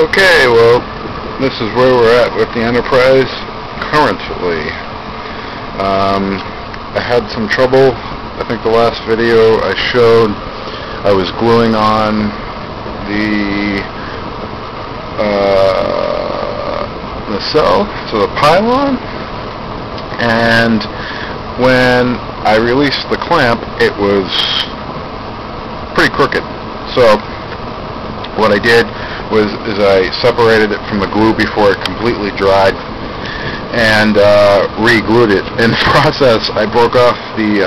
Okay, well, this is where we're at with the Enterprise currently. I had some trouble. I think the last video I showed I was gluing on the nacelle to the pylon, and when I released the clamp it was pretty crooked. So what I did was I separated it from the glue before it completely dried and re-glued it. In the process I broke off the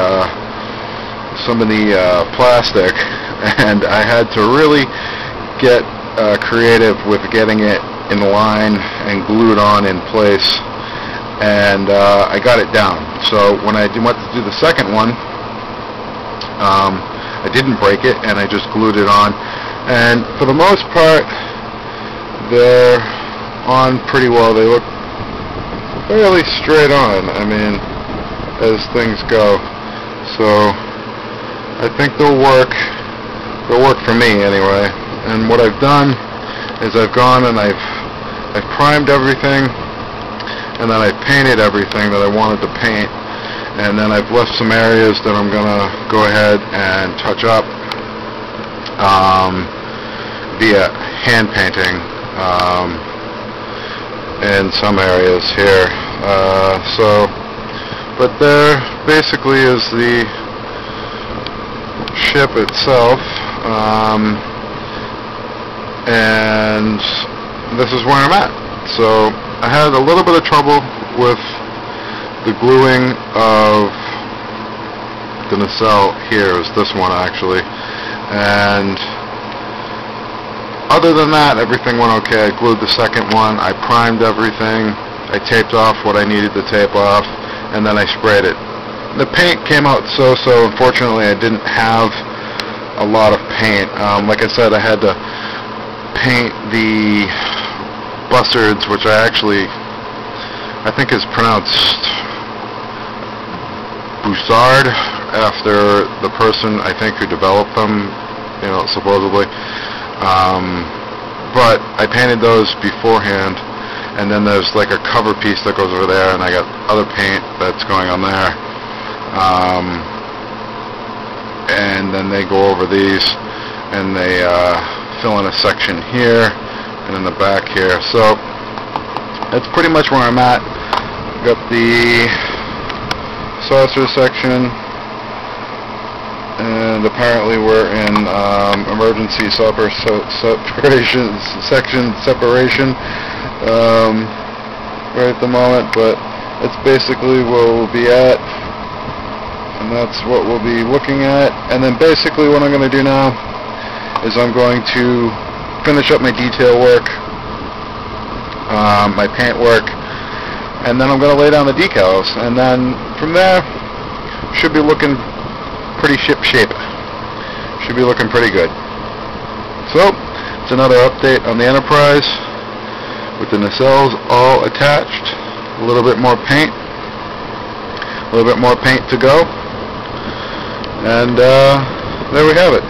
some of the plastic, and I had to really get creative with getting it in line and glued on in place, and I got it down. So when I went to do the second one, I didn't break it and I just glued it on, and for the most part they're on pretty well. They look fairly straight on, I mean, as things go. So I think they'll work for me anyway. And what I've done is I've gone and I've primed everything, and then I've painted everything that I wanted to paint, and then I've left some areas that I'm gonna go ahead and touch up via hand painting in some areas here. But there basically is the ship itself, and this is where I'm at. So I had a little bit of trouble with the gluing of the nacelle here, is this one actually, and other than that everything went okay. I glued the second one, I primed everything, I taped off what I needed to tape off, and then I sprayed it. The paint came out so-so. Unfortunately I didn't have a lot of paint. Like I said, I had to paint the buzzards, which I think is pronounced Boussard, after the person I think who developed them, you know, supposedly. But I painted those beforehand, and then there's like a cover piece that goes over there, and I got other paint that's going on there, and then they go over these and they fill in a section here and in the back here. So that's pretty much where I'm at. Got the saucer section, and apparently we're in emergency separation right at the moment, but that's basically where we'll be at, and that's what we'll be looking at. And then basically what I'm going to do now is I'm going to finish up my detail work, my paint work, and then I'm going to lay down the decals, and then from there should be looking pretty ship-shape. Should be looking pretty good. So it's another update on the Enterprise with the nacelles all attached. A little bit more paint, to go, and there we have it.